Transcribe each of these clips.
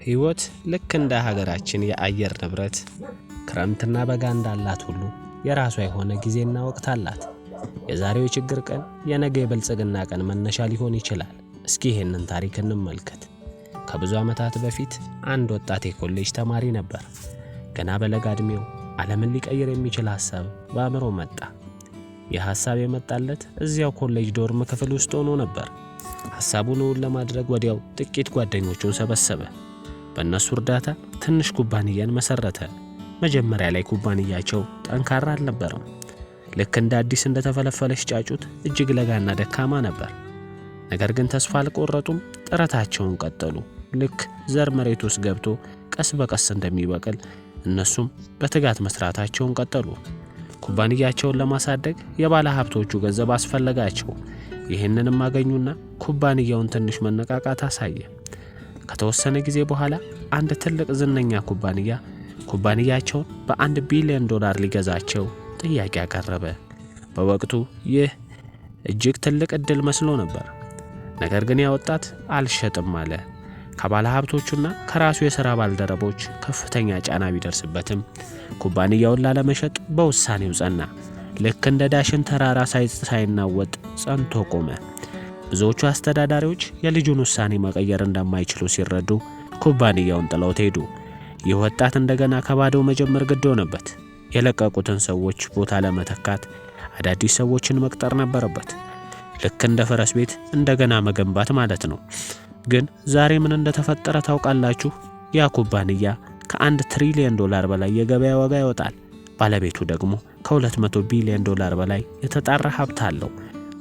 ህይወት ልክ እንደ ሀገራችን የአየር ንብረት ክረምትና በጋ እንዳላት ሁሉ የራሷ የሆነ ጊዜና ወቅት አላት። የዛሬው ችግር ቀን የነገ የብልጽግና ቀን መነሻ ሊሆን ይችላል። እስኪ ይሄንን ታሪክ እንመልከት። ከብዙ ዓመታት በፊት አንድ ወጣት የኮሌጅ ተማሪ ነበር። ገና በለጋ ዕድሜው ዓለምን ሊቀይር የሚችል ሐሳብ በአእምሮ መጣ። ይህ ሐሳብ የመጣለት እዚያው ኮሌጅ ዶርም ክፍል ውስጥ ሆኖ ነበር። ሐሳቡን ለማድረግ ወዲያው ጥቂት ጓደኞቹን ሰበሰበ። በእነሱ እርዳታ ትንሽ ኩባንያን መሰረተ። መጀመሪያ ላይ ኩባንያቸው ጠንካራ አልነበረም። ልክ እንደ አዲስ እንደተፈለፈለች ጫጩት እጅግ ለጋና ደካማ ነበር። ነገር ግን ተስፋ አልቆረጡም። ጥረታቸውን ቀጠሉ። ልክ ዘር መሬት ውስጥ ገብቶ ቀስ በቀስ እንደሚበቅል እነሱም በትጋት መስራታቸውን ቀጠሉ። ኩባንያቸውን ለማሳደግ የባለ ሀብቶቹ ገንዘብ አስፈለጋቸው። ይህንንም አገኙና ኩባንያውን ትንሽ መነቃቃት አሳየ። ከተወሰነ ጊዜ በኋላ አንድ ትልቅ ዝነኛ ኩባንያቸውን በ1 ቢሊዮን ዶላር ሊገዛቸው ጥያቄ አቀረበ። በወቅቱ ይህ እጅግ ትልቅ ዕድል መስሎ ነበር። ነገር ግን ያ ወጣት አልሸጥም አለ። ከባለ ሀብቶቹና ከራሱ የሥራ ባልደረቦች ከፍተኛ ጫና ቢደርስበትም ኩባንያውን ላለመሸጥ በውሳኔው ጸና። ልክ እንደ ዳሽን ተራራ ሳይናወጥ ጸንቶ ቆመ። ብዙዎቹ አስተዳዳሪዎች የልጁን ውሳኔ መቀየር እንደማይችሉ ሲረዱ ኩባንያውን ጥለውት ሄዱ። ይህ ወጣት እንደገና ከባዶው መጀመር ግድ ሆነበት። የለቀቁትን ሰዎች ቦታ ለመተካት አዳዲስ ሰዎችን መቅጠር ነበረበት። ልክ እንደ ፈረስ ቤት እንደገና መገንባት ማለት ነው። ግን ዛሬ ምን እንደተፈጠረ ታውቃላችሁ? ያ ኩባንያ ከ1 ትሪሊዮን ዶላር በላይ የገበያ ዋጋ ያወጣል። ባለቤቱ ደግሞ ከ200 ቢሊዮን ዶላር በላይ የተጣራ ሀብት አለው።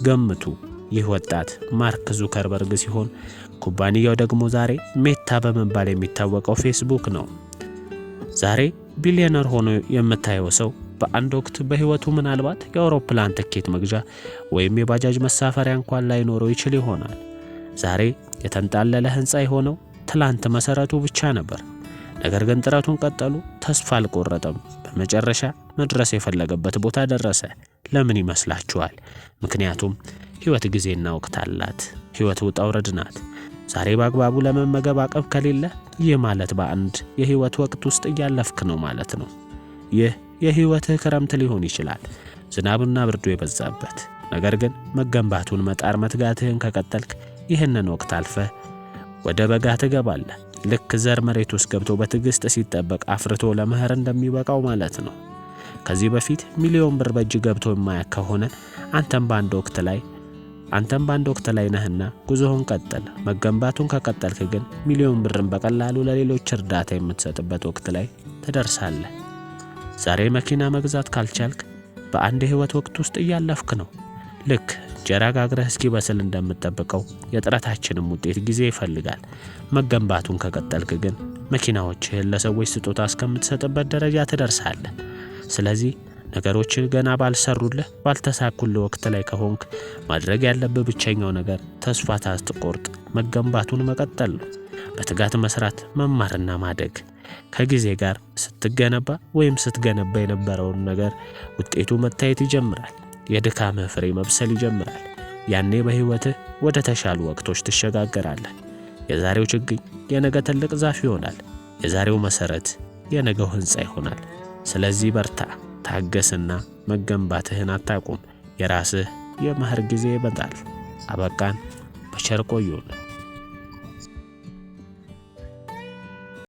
ገምቱ። ይህ ወጣት ማርክ ዙከርበርግ ሲሆን ኩባንያው ደግሞ ዛሬ ሜታ በመባል የሚታወቀው ፌስቡክ ነው። ዛሬ ቢሊዮነር ሆኖ የምታየው ሰው በአንድ ወቅት በህይወቱ ምናልባት የአውሮፕላን ትኬት መግዣ ወይም የባጃጅ መሳፈሪያ እንኳን ላይኖረው ይችል ይሆናል። ዛሬ የተንጣለለ ህንፃ የሆነው ትላንት መሰረቱ ብቻ ነበር። ነገር ግን ጥረቱን ቀጠሉ። ተስፋ አልቆረጠም። በመጨረሻ መድረስ የፈለገበት ቦታ ደረሰ። ለምን ይመስላችኋል? ምክንያቱም ህይወት ጊዜና ወቅት አላት። ህይወት ውጣ ውረድ ናት። ዛሬ በአግባቡ ለመመገብ አቅም ከሌለ ይህ ማለት በአንድ የህይወት ወቅት ውስጥ እያለፍክ ነው ማለት ነው። ይህ የህይወትህ ክረምት ሊሆን ይችላል፣ ዝናብና ብርዱ የበዛበት። ነገር ግን መገንባቱን መትጋትህን ከቀጠልክ ይህንን ወቅት አልፈህ ወደ በጋ ትገባለህ። ልክ ዘር መሬት ውስጥ ገብቶ በትዕግስት ሲጠበቅ አፍርቶ ለመኸር እንደሚበቃው ማለት ነው። ከዚህ በፊት ሚሊዮን ብር በእጅ ገብቶ የማያውቅ ከሆነ አንተም በአንድ ወቅት ላይ ነህና ጉዞህን ቀጥል። መገንባቱን ከቀጠልክ ግን ሚሊዮን ብርን በቀላሉ ለሌሎች እርዳታ የምትሰጥበት ወቅት ላይ ትደርሳለህ። ዛሬ መኪና መግዛት ካልቻልክ በአንድ የህይወት ወቅት ውስጥ እያለፍክ ነው። ልክ እንጀራ ጋግረህ እስኪበስል እንደምትጠብቀው የጥረታችንም ውጤት ጊዜ ይፈልጋል። መገንባቱን ከቀጠልክ ግን መኪናዎችህን ለሰዎች ስጦታ እስከምትሰጥበት ደረጃ ትደርሳለህ። ስለዚህ ነገሮች ገና ባልተሳኩልህ ወቅት ላይ ከሆንክ ማድረግ ያለብህ ብቸኛው ነገር ተስፋ ሳትቆርጥ መገንባቱን መቀጠል ነው። በትጋት መስራት፣ መማርና ማደግ። ከጊዜ ጋር ስትገነባ የነበረውን ነገር ውጤቱ መታየት ይጀምራል። የድካምህ ፍሬ መብሰል ይጀምራል። ያኔ በህይወትህ ወደ ተሻሉ ወቅቶች ትሸጋገራለህ። የዛሬው ችግኝ የነገ ትልቅ ዛፍ ይሆናል። የዛሬው መሰረት የነገው ህንፃ ይሆናል። ስለዚህ በርታ፣ ታገስና መገንባትህን አታቁም። የራስህ የመኸር ጊዜ ይመጣል። አበቃን። በቸር ቆዩን።